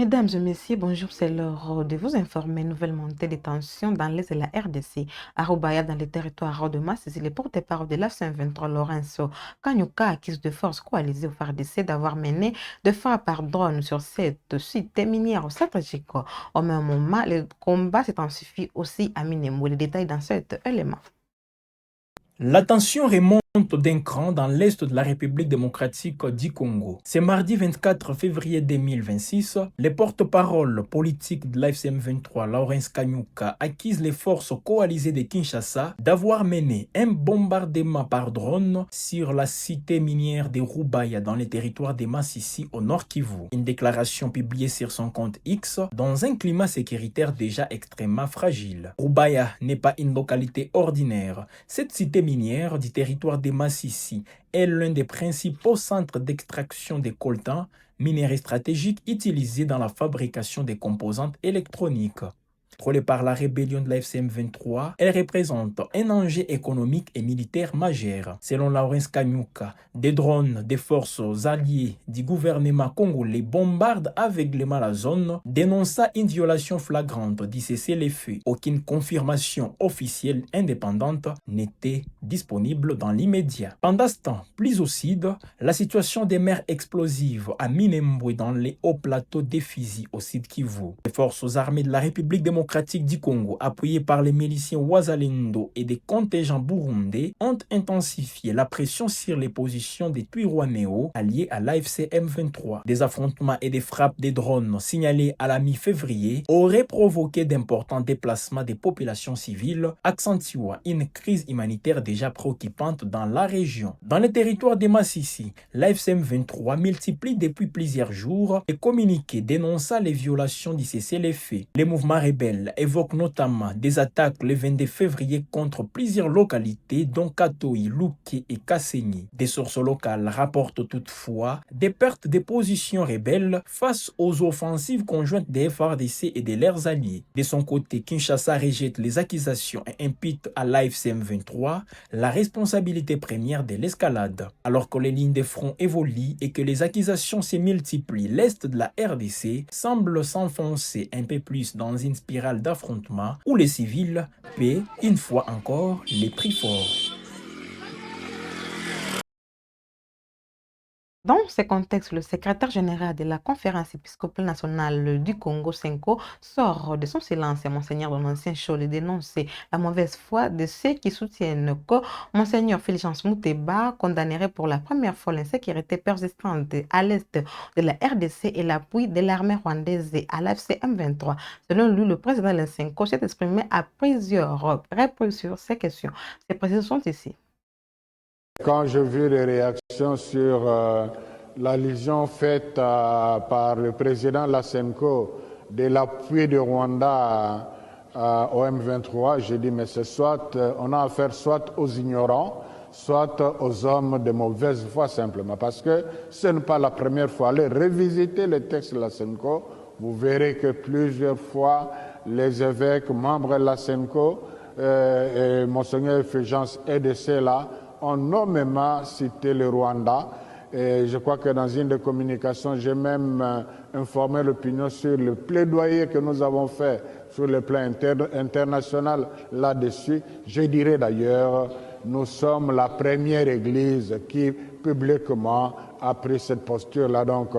Mesdames et messieurs, bonjour, c'est l'heure de vous informer. Nouvelle montée des tensions dans l'est de la RDC. À Roubaïa, dans le territoire de Masisi, les porte-parole de l'AF-23, Lorenzo Kanyuka, accuse de forces coalisées au FARDC d'avoir mené de frappes par drone sur cette site minière stratégique. Au même moment, le combat s'intensifie aussi à Minembwe. Les détails dans cet élément. La tension remonte d'un cran dans l'est de la République démocratique du Congo. C'est mardi 24 février 2026, les porte-paroles politiques de l'AFCM 23, Lawrence Kanyuka, accusent les forces coalisées de Kinshasa d'avoir mené un bombardement par drone sur la cité minière de Roubaïa dans le territoire de Masisi au nord Kivu. Une déclaration publiée sur son compte X dans un climat sécuritaire déjà extrêmement fragile. Roubaïa n'est pas une localité ordinaire. Cette cité minière du territoire de Masisi est l'un des principaux centres d'extraction des coltan, minerais stratégiques utilisés dans la fabrication des composantes électroniques. Contrôlée par la rébellion de la FCM 23, elle représente un enjeu économique et militaire majeur. Selon Lawrence Kanyuka, des drones des forces alliées du gouvernement congolais bombardent aveuglément la zone, dénonçant une violation flagrante du cessez-le-feu. Aucune confirmation officielle indépendante n'était disponible dans l'immédiat. Pendant ce temps, plus au sud, la situation des mers explosives à Minembwe dans les hauts plateaux des Fizi au sud Kivu. Les forces armées de la République démocratique du Congo, appuyées par les miliciens Wazalendo et des contingents burundais, ont intensifié la pression sur les positions des Twirwanéo alliés à l'AFC M23. Des affrontements et des frappes des drones signalés à la mi-février auraient provoqué d'importants déplacements des populations civiles, accentuant une crise humanitaire déjà préoccupante dans la région. Dans le territoire de Masisi, l'AFC M23 multiplie depuis plusieurs jours les communiqués dénonçant les violations du cessez-le-feu. Les mouvements rebelles évoque notamment des attaques le 22 février contre plusieurs localités dont Katoi, Luke et Kasenyi. Des sources locales rapportent toutefois des pertes de positions rebelles face aux offensives conjointes des FARDC et de leurs alliés. De son côté, Kinshasa rejette les accusations et impute à l'AFCM 23 la responsabilité première de l'escalade. Alors que les lignes de front évoluent et que les accusations se multiplient, l'est de la RDC semble s'enfoncer un peu plus dans une spirale d'affrontement où les civils paient une fois encore les prix forts. Dans ce contexte, le secrétaire général de la Conférence épiscopale nationale du Congo, Senko, sort de son silence et Monseigneur de l'Ancien Chol dénonce la mauvaise foi de ceux qui soutiennent que Monseigneur Fulgence Mouteba condamnerait pour la première fois l'insécurité persistante à l'est de la RDC et l'appui de l'armée rwandaise à l'AFC M23. Selon lui, le président de Senko s'est exprimé à plusieurs reprises sur ces questions. Ces précisions sont ici. Quand j'ai vu les réactions sur l'allusion faite par le président Lasenko de l'appui du Rwanda au M23, j'ai dit mais c'est soit on a affaire soit aux ignorants, soit aux hommes de mauvaise foi simplement. Parce que ce n'est pas la première fois. Allez revisiter les textes de Lasenko, vous verrez que plusieurs fois les évêques, membres de Lasenko et Monseigneur Fulgence EDC là, ont nommément cité le Rwanda. Et je crois que dans une des communications, j'ai même informé l'opinion sur le plaidoyer que nous avons fait sur le plan international là-dessus. Je dirais d'ailleurs, nous sommes la première église qui publiquement a pris cette posture-là. Donc,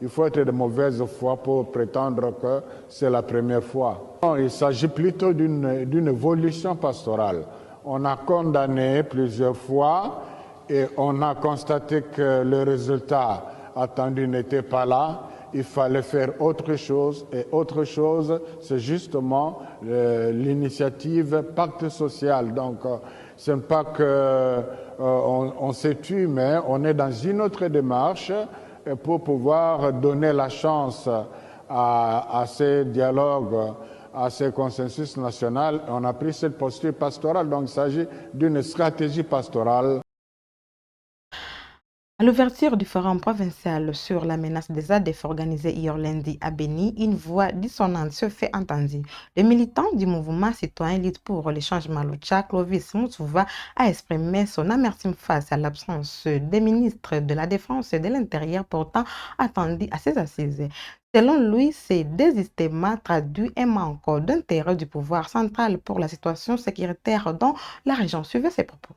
il faut être de mauvaise foi pour prétendre que c'est la première fois. Non, il s'agit plutôt d'une évolution pastorale. On a condamné plusieurs fois et on a constaté que le résultat attendu n'était pas là. Il fallait faire autre chose et autre chose, c'est justement l'initiative Pacte social. Donc, ce n'est pas qu'on s'est tué, mais on est dans une autre démarche pour pouvoir donner la chance à ces dialogues, à ce consensus national. On a pris cette posture pastorale, donc il s'agit d'une stratégie pastorale. À l'ouverture du forum provincial sur la menace des ADF organisé hier lundi à Béni, une voix dissonante se fait entendre. Le militant du mouvement citoyen Lutte pour le changement Lucha, Clovis Moussouva, a exprimé son amertume face à l'absence des ministres de la Défense et de l'Intérieur pourtant attendus à ces assises. Selon lui, ces désistements traduisent un manque d'intérêt du pouvoir central pour la situation sécuritaire dans la région. Suivez ses propos.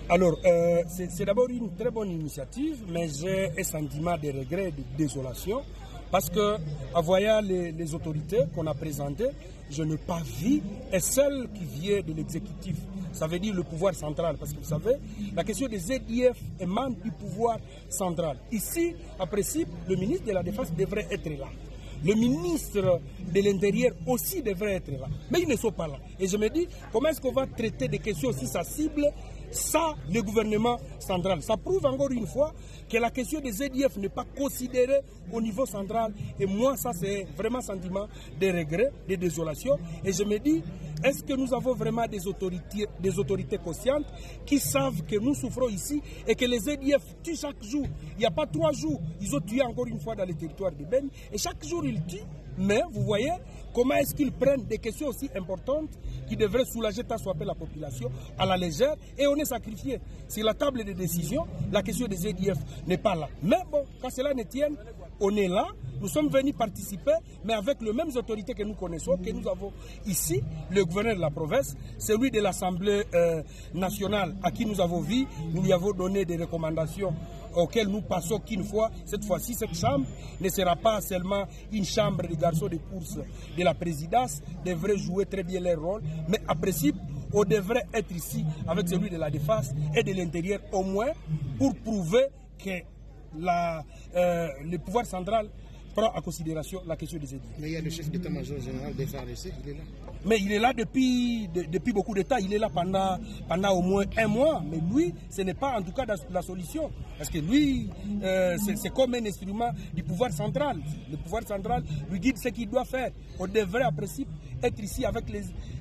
Alors, c'est d'abord une très bonne initiative, mais j'ai un sentiment de regret, de désolation, parce que en voyant les autorités qu'on a présentées, je n'ai pas vu un seul qui vient de l'exécutif. Ça veut dire le pouvoir central, parce que vous savez, la question des ZIF émane du pouvoir central. Ici, en principe, le ministre de la Défense devrait être là. Le ministre de l'Intérieur aussi devrait être là. Mais ils ne sont pas là. Et je me dis, comment est-ce qu'on va traiter des questions aussi sensibles sans le gouvernement central? Ça prouve encore une fois que la question des ZIF n'est pas considérée au niveau central. Et moi, ça, c'est vraiment un sentiment de regret, de désolation. Et je me dis, est-ce que nous avons vraiment des autorités conscientes qui savent que nous souffrons ici et que les ZIF tuent chaque jour? Il n'y a pas 3 jours, ils ont tué encore une fois dans le territoire de Ben. Et chaque jour, ils tuent. Mais vous voyez comment est-ce qu'ils prennent des questions aussi importantes qui devraient soulager tant soit peu la population à la légère, et on est sacrifié. Sur la table de décision, la question des ZIF n'est pas là. Mais bon, quand cela ne tienne, on est là, nous sommes venus participer, mais avec les mêmes autorités que nous connaissons, que nous avons ici, le gouverneur de la province, celui de l'Assemblée nationale à qui nous avons vu, nous lui avons donné des recommandations auquel nous passons qu'une fois. Cette fois-ci, cette chambre ne sera pas seulement une chambre de garçons de course de la présidence, devrait jouer très bien leur rôle, mais en principe, on devrait être ici avec celui de la défense et de l'intérieur au moins pour prouver que le pouvoir central prend en considération la question des édits. Mais il y a le chef d'état-major général des FARDC, il est là. Mais il est là depuis beaucoup de temps, il est là pendant au moins 1 mois. Mais lui, ce n'est pas en tout cas la solution. Parce que lui, c'est comme un instrument du pouvoir central. Le pouvoir central lui guide ce qu'il doit faire. On devrait en principe être ici avec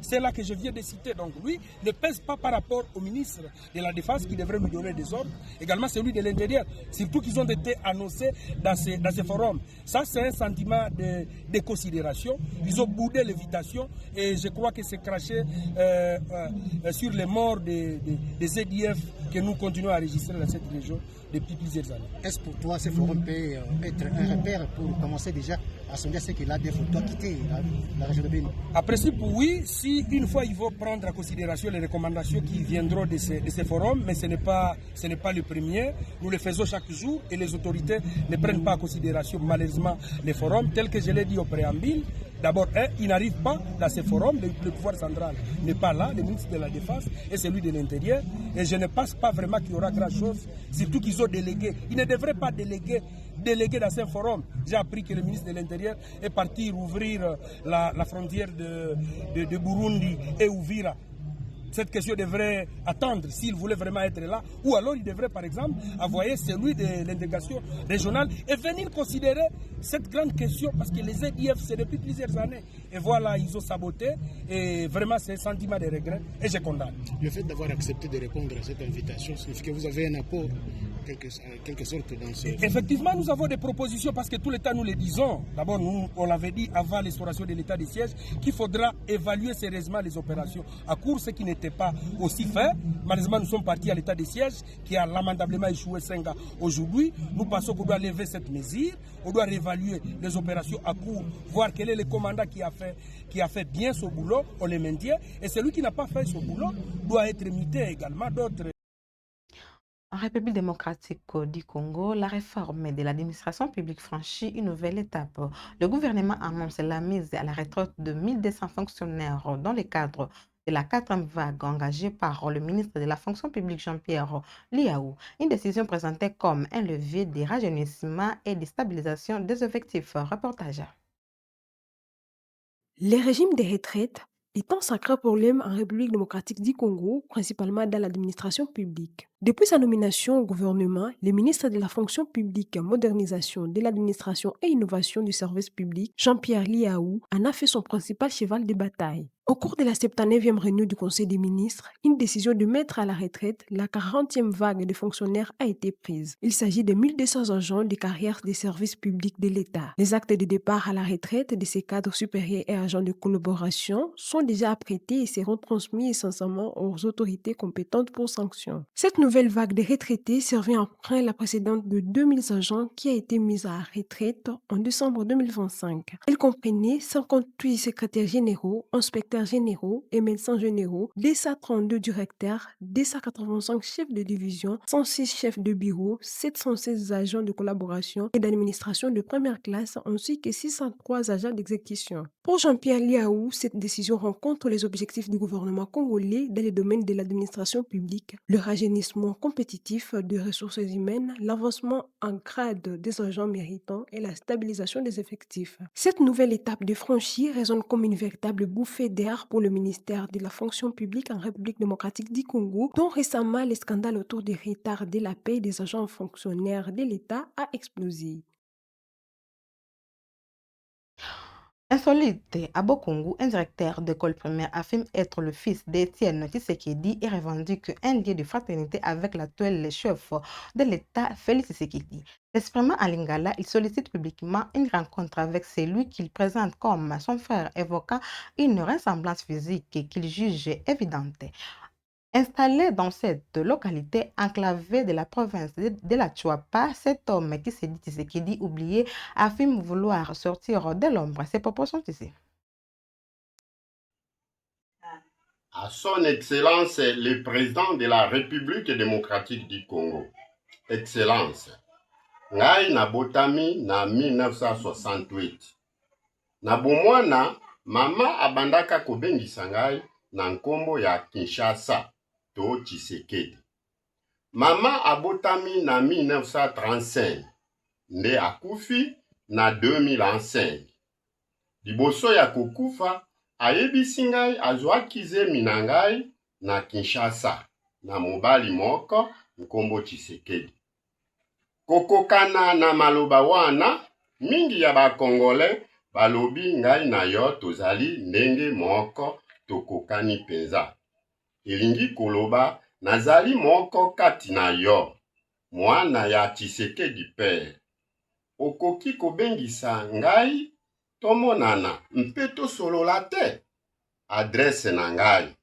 ceux-là que je viens de citer. Donc lui ne pèse pas par rapport au ministre de la Défense qui devrait lui donner des ordres. Également celui de l'Intérieur. Surtout qu'ils ont été annoncés dans ces forums. Ça, c'est un sentiment de considération. Ils ont boudé l'invitation et je crois que c'est craché sur les morts des ZIF que nous continuons à enregistrer dans cette région depuis plusieurs années. Est-ce pour toi ce forum peut être un repère pour commencer déjà à sonder ce que l'ADF doit quitter la région de Bénin? À principe, oui, si une fois ils vont prendre en considération les recommandations qui viendront de ces forums, mais ce n'est pas le premier. Nous le faisons chaque jour et les autorités ne prennent pas en considération malheureusement les forums, tels que je l'ai dit au préambule. D'abord, ils n'arrivent pas dans ces forums, le pouvoir central n'est pas là, le ministre de la Défense et celui de l'Intérieur. Et je ne pense pas vraiment qu'il y aura grand-chose, surtout qu'ils ont délégué. Ils ne devraient pas déléguer dans ces forums. J'ai appris que le ministre de l'Intérieur est parti rouvrir la frontière de Burundi et Uvira. Cette question devrait attendre s'il voulait vraiment être là. Ou alors il devrait par exemple envoyer celui de l'intégration régionale et venir considérer cette grande question parce que les ZIF c'est depuis plusieurs années. Et voilà, ils ont saboté et vraiment c'est un sentiment de regret et je condamne. Le fait d'avoir accepté de répondre à cette invitation signifie que vous avez un apport quelque sorte dans ce... Effectivement, nous avons des propositions parce que tout le temps nous le disons. D'abord, nous, on l'avait dit avant l'instauration de l'état de siège qu'il faudra évaluer sérieusement les opérations à court, ce qui n'était pas aussi fait. Malheureusement, nous sommes partis à l'état de siège qui a lamentablement échoué 5 ans. Aujourd'hui, nous pensons qu'on doit lever cette mesure, on doit réévaluer les opérations à court, voir quel est le commandant qui a fait bien son boulot, on le maintient, et celui qui n'a pas fait son boulot doit être muté également. D'autres. En République démocratique du Congo, la réforme de l'administration publique franchit une nouvelle étape. Le gouvernement annonce la mise à la retraite de 1200 fonctionnaires dans le cadre de la 4e vague engagée par le ministre de la fonction publique Jean-Pierre Liaou. Une décision présentée comme un levier de rajeunissement et de stabilisation des effectifs. Reportage. Le régime des retraites est un sacré problème en République démocratique du Congo, principalement dans l'administration publique. Depuis sa nomination au gouvernement, le ministre de la fonction publique, modernisation de l'administration et innovation du service public, Jean-Pierre Liaou, en a fait son principal cheval de bataille. Au cours de la 79e réunion du Conseil des ministres, une décision de mettre à la retraite la 40e vague de fonctionnaires a été prise. Il s'agit de 1200 agents de carrière des services publics de l'État. Les actes de départ à la retraite de ces cadres supérieurs et agents de collaboration sont déjà apprêtés et seront transmis essentiellement aux autorités compétentes pour sanction. Cette nouvelle nouvelle vague de retraités survient après la précédente de 2000 agents qui a été mise à retraite en décembre 2025. Elle comprenait 58 secrétaires généraux, inspecteurs généraux et médecins généraux, 232 directeurs, 285 chefs de division, 106 chefs de bureau, 716 agents de collaboration et d'administration de première classe ainsi que 603 agents d'exécution. Pour Jean-Pierre Liaou, cette décision rencontre les objectifs du gouvernement congolais dans les domaines de l'administration publique, le rajeunissement compétitif des ressources humaines, l'avancement en grade des agents méritants et la stabilisation des effectifs. Cette nouvelle étape de franchie résonne comme une véritable bouffée d'air pour le ministère de la fonction publique en République démocratique du Congo, dont récemment les scandales autour des retards de la paie des agents fonctionnaires de l'État a explosé. Insolite, à Bokungu, un directeur d'école primaire affirme être le fils d'Étienne Tshisekedi et revendique un lien de fraternité avec l'actuel chef de l'État, Félix Tshisekedi. Exprimant à Lingala, il sollicite publiquement une rencontre avec celui qu'il présente comme son frère, évoquant une ressemblance physique qu'il juge évidente. Installé dans cette localité enclavée de la province de la Chuapa, cet homme qui se dit Tshisekedi oublié affirme vouloir sortir de l'ombre. Ses propos sont ici. À son Excellence le Président de la République démocratique du Congo. Excellence, ngai nabotami na 1968. Na bomwana, mama abandaka kobengisa ngai na nkombo ya Kinshasa. To Tshisekedi. Mama abotami na 1935, nde akufi na 2005. Liboso ya kokufa, ayebisi ngai azwaki zemi na ngai na Kinshasa, na mobali moko nkombo Tshisekedi. Kokokana na maloba wana, mingi ya bakongole balobi ngai na yo tozali ndenge moko tokokani penza. Elingi koloba nazali moko kati na yo, mwana ya Tshisekedi père. Okoki kobengisa ngai, tomonana mpe tosolola te. Adresse na ngai.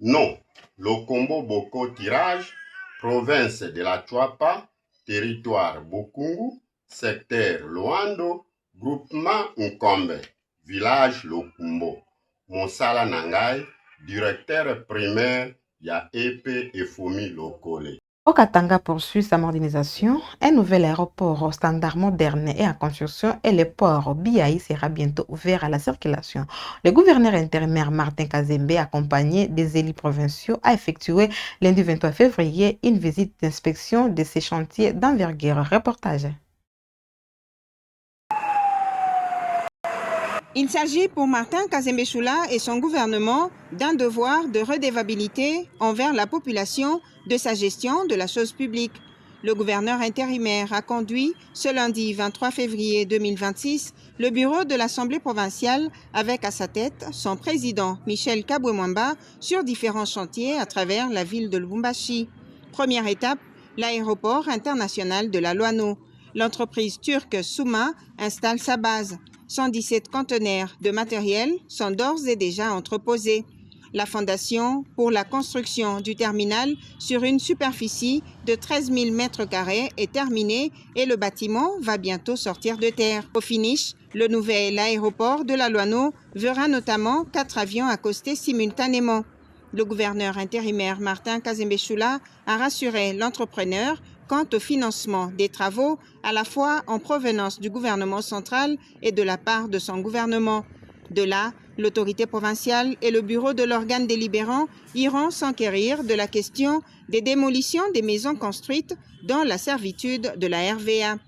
Non, Lokombo Boko Tirage, province de la Chuapa, territoire Bokungu, secteur Loando, groupement Nkombe, village Lokumbo. Monsala na ngai, directeur primaire ya EP Efomi Lokole. Okatanga poursuit sa modernisation. Un nouvel aéroport au standard moderne est en construction et le port Biaï sera bientôt ouvert à la circulation. Le gouverneur intérimaire Martin Kazembe, accompagné des élus provinciaux, a effectué lundi 23 février une visite d'inspection de ces chantiers d'envergure. Reportage. Il s'agit pour Martin Kazembe Choula et son gouvernement d'un devoir de redevabilité envers la population de sa gestion de la chose publique. Le gouverneur intérimaire a conduit ce lundi 23 février 2026 le bureau de l'Assemblée provinciale avec à sa tête son président Michel Kabwe-Mwamba sur différents chantiers à travers la ville de Lubumbashi. Première étape, l'aéroport international de la Loano. L'entreprise turque Souma installe sa base. 117 conteneurs de matériel sont d'ores et déjà entreposés. La fondation pour la construction du terminal sur une superficie de 13 000 m² est terminée et le bâtiment va bientôt sortir de terre. Au finish, le nouvel aéroport de la Loano verra notamment 4 avions accostés simultanément. Le gouverneur intérimaire Martin Kazembe Choula a rassuré l'entrepreneur quant au financement des travaux, à la fois en provenance du gouvernement central et de la part de son gouvernement. De là, l'autorité provinciale et le bureau de l'organe délibérant iront s'enquérir de la question des démolitions des maisons construites dans la servitude de la RVA.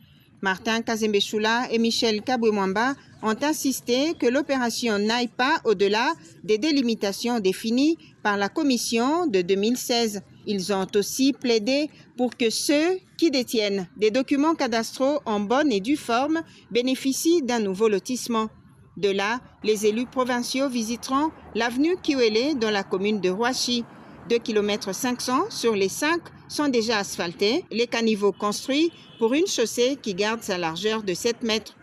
Martin Kazembe Choula et Michel Kabwe-Mwamba ont insisté que l'opération n'aille pas au-delà des délimitations définies par la commission de 2016. Ils ont aussi plaidé pour que ceux qui détiennent des documents cadastraux en bonne et due forme bénéficient d'un nouveau lotissement. De là, les élus provinciaux visiteront l'avenue Kiwele dans la commune de Roachi. 2,5 km sur les 5 sont déjà asphaltés, les caniveaux construits pour une chaussée qui garde sa largeur de 7 mètres.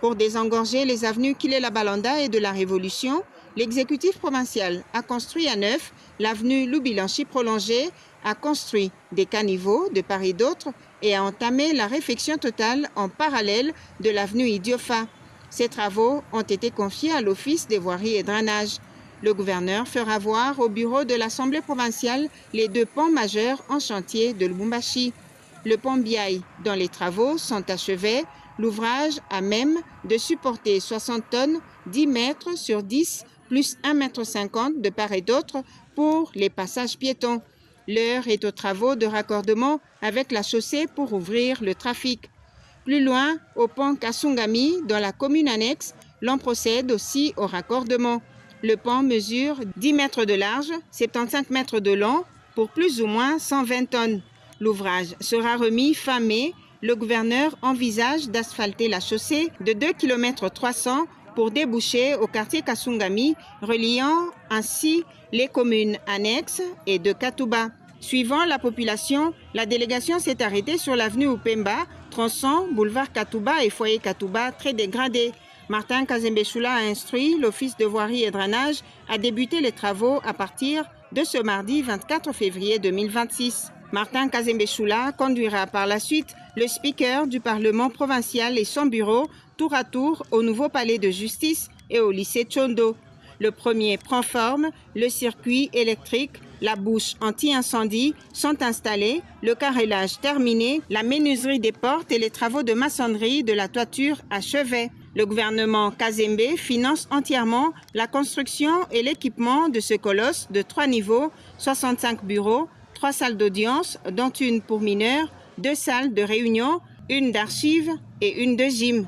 Pour désengorger les avenues Kilela Balanda et de la Révolution, l'exécutif provincial a construit à neuf l'avenue Loubilanchi prolongée, a construit des caniveaux de part et d'autre et a entamé la réfection totale en parallèle de l'avenue Idiofa. Ces travaux ont été confiés à l'Office des voiries et drainages. Le gouverneur fera voir au bureau de l'Assemblée provinciale les 2 ponts majeurs en chantier de Lubumbashi. Le pont Biaï, dont les travaux sont achevés, l'ouvrage a même de supporter 60 tonnes, 10 mètres sur 10, plus 1,50 m de part et d'autre pour les passages piétons. L'heure est aux travaux de raccordement avec la chaussée pour ouvrir le trafic. Plus loin, au pont Kasungami, dans la commune annexe, l'on procède aussi au raccordement. Le pont mesure 10 mètres de large, 75 mètres de long, pour plus ou moins 120 tonnes. L'ouvrage sera remis fin mai. Le gouverneur envisage d'asphalter la chaussée de 2,3 km pour déboucher au quartier Kasungami, reliant ainsi les communes annexes et de Katouba. Suivant la population, la délégation s'est arrêtée sur l'avenue Upemba, tronçon, boulevard Katouba et foyer Katouba très dégradé. Martin Kazembe-Choula a instruit l'Office de voirie et drainage à débuter les travaux à partir de ce mardi 24 février 2026. Martin Kazembe-Choula conduira par la suite le speaker du Parlement provincial et son bureau tour à tour au nouveau palais de justice et au lycée Tchondo. Le premier prend forme, le circuit électrique, la bouche anti-incendie sont installés, le carrelage terminé, la menuiserie des portes et les travaux de maçonnerie de la toiture achevés. Le gouvernement Kazembe finance entièrement la construction et l'équipement de ce colosse de 3 niveaux, 65 bureaux, 3 salles d'audience, dont une pour mineurs, 2 salles de réunion, une d'archives et une de gym.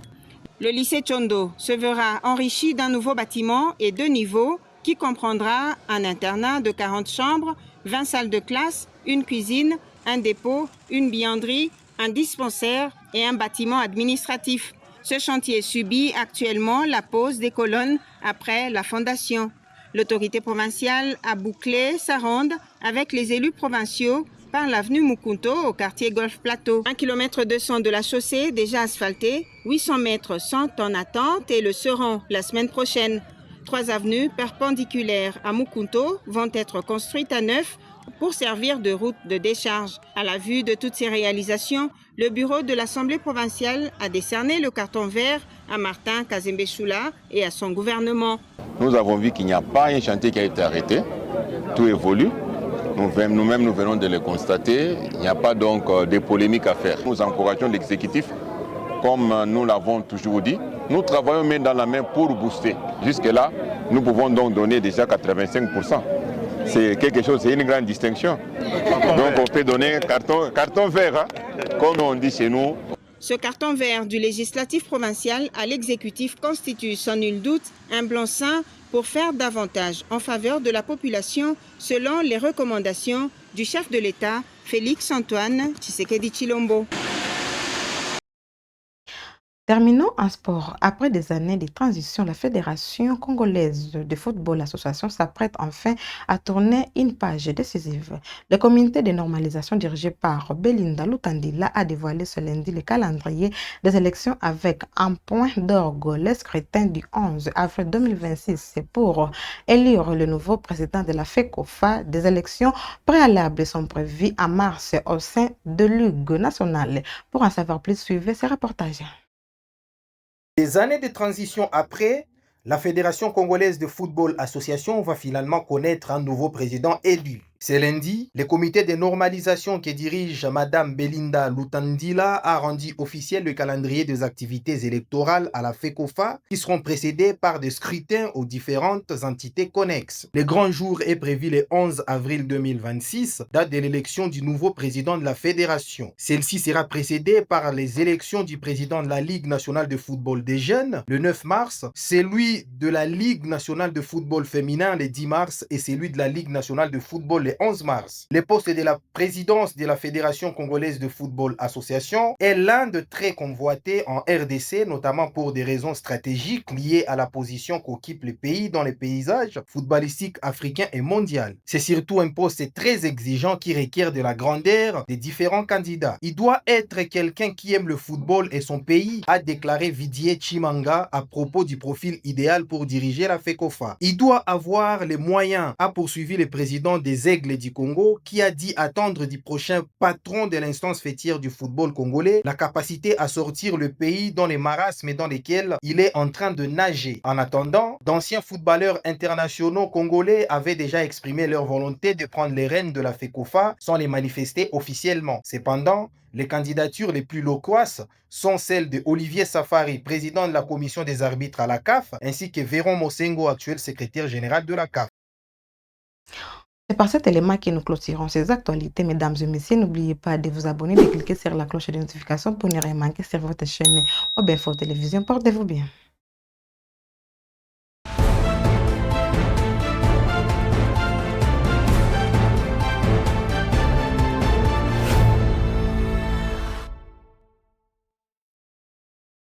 Le lycée Tchondo se verra enrichi d'un nouveau bâtiment et 2 niveaux qui comprendra un internat de 40 chambres, 20 salles de classe, une cuisine, un dépôt, une buanderie, un dispensaire et un bâtiment administratif. Ce chantier subit actuellement la pose des colonnes après la fondation. L'autorité provinciale a bouclé sa ronde avec les élus provinciaux par l'avenue Mukunto au quartier Golf Plateau. 1,2 km de la chaussée déjà asphaltée, 800 mètres sont en attente et le seront la semaine prochaine. 3 avenues perpendiculaires à Mukunto vont être construites à neuf pour servir de route de décharge. À la vue de toutes ces réalisations, le bureau de l'Assemblée provinciale a décerné le carton vert à Martin Kazembe-Choula et à son gouvernement. Nous avons vu qu'il n'y a pas un chantier qui a été arrêté, tout évolue. Nous-mêmes, nous venons de le constater. Il n'y a pas donc de polémiques à faire. Nous encourageons l'exécutif, comme nous l'avons toujours dit. Nous travaillons main dans la main pour booster. Jusque-là, nous pouvons donc donner déjà 85%. C'est quelque chose, c'est une grande distinction. Donc on peut donner carton vert, hein, comme on dit chez nous. Ce carton vert du législatif provincial à l'exécutif constitue sans nul doute un blanc-seing pour faire davantage en faveur de la population selon les recommandations du chef de l'État, Félix Antoine Tshisekedi Tshilombo. Terminons en sport. Après des années de transition, la Fédération congolaise de football association s'apprête enfin à tourner une page décisive. Le comité de normalisation dirigé par Belinda Lutandila a dévoilé ce lundi le calendrier des élections avec un point d'orgue. Le scrutin du 11 avril 2026, c'est pour élire le nouveau président de la FECOFA. Des élections préalables sont prévues en mars au sein de l'UG national. Pour en savoir plus, suivez ce reportage. Des années de transition après, la Fédération congolaise de football association va finalement connaître un nouveau président élu. Ce lundi, le comité de normalisation que dirige Madame Belinda Lutandila a rendu officiel le calendrier des activités électorales à la FECOFA qui seront précédées par des scrutins aux différentes entités connexes. Le grand jour est prévu le 11 avril 2026, date de l'élection du nouveau président de la fédération. Celle-ci sera précédée par les élections du président de la Ligue nationale de football des jeunes le 9 mars, celui de la Ligue nationale de football féminin le 10 mars et celui de la Ligue nationale de football le 11 mars. Le poste de la présidence de la Fédération congolaise de football association est l'un de très convoités en RDC, notamment pour des raisons stratégiques liées à la position qu'occupe le pays dans les paysages footballistiques africains et mondial. C'est surtout un poste très exigeant qui requiert de la grandeur des différents candidats. Il doit être quelqu'un qui aime le football et son pays, a déclaré Vidier Chimanga à propos du profil idéal pour diriger la FECOFA. Il doit avoir les moyens, a poursuivi le président des Aigles du Congo, qui a dit attendre du prochain patron de l'instance fêtière du football congolais la capacité à sortir le pays dans les marasmes dans lesquels il est en train de nager. En attendant, d'anciens footballeurs internationaux congolais avaient déjà exprimé leur volonté de prendre les rênes de la FECOFA sans les manifester officiellement. Cependant, les candidatures les plus loquaces sont celles de Olivier Safari, président de la commission des arbitres à la CAF, ainsi que Véron Mosengo, actuel secrétaire général de la CAF. C'est par cet élément que nous clôturons ces actualités. Mesdames et messieurs, n'oubliez pas de vous abonner, de cliquer sur la cloche de notification pour ne rien manquer sur votre chaîne Obinfo Télévision. Portez-vous bien.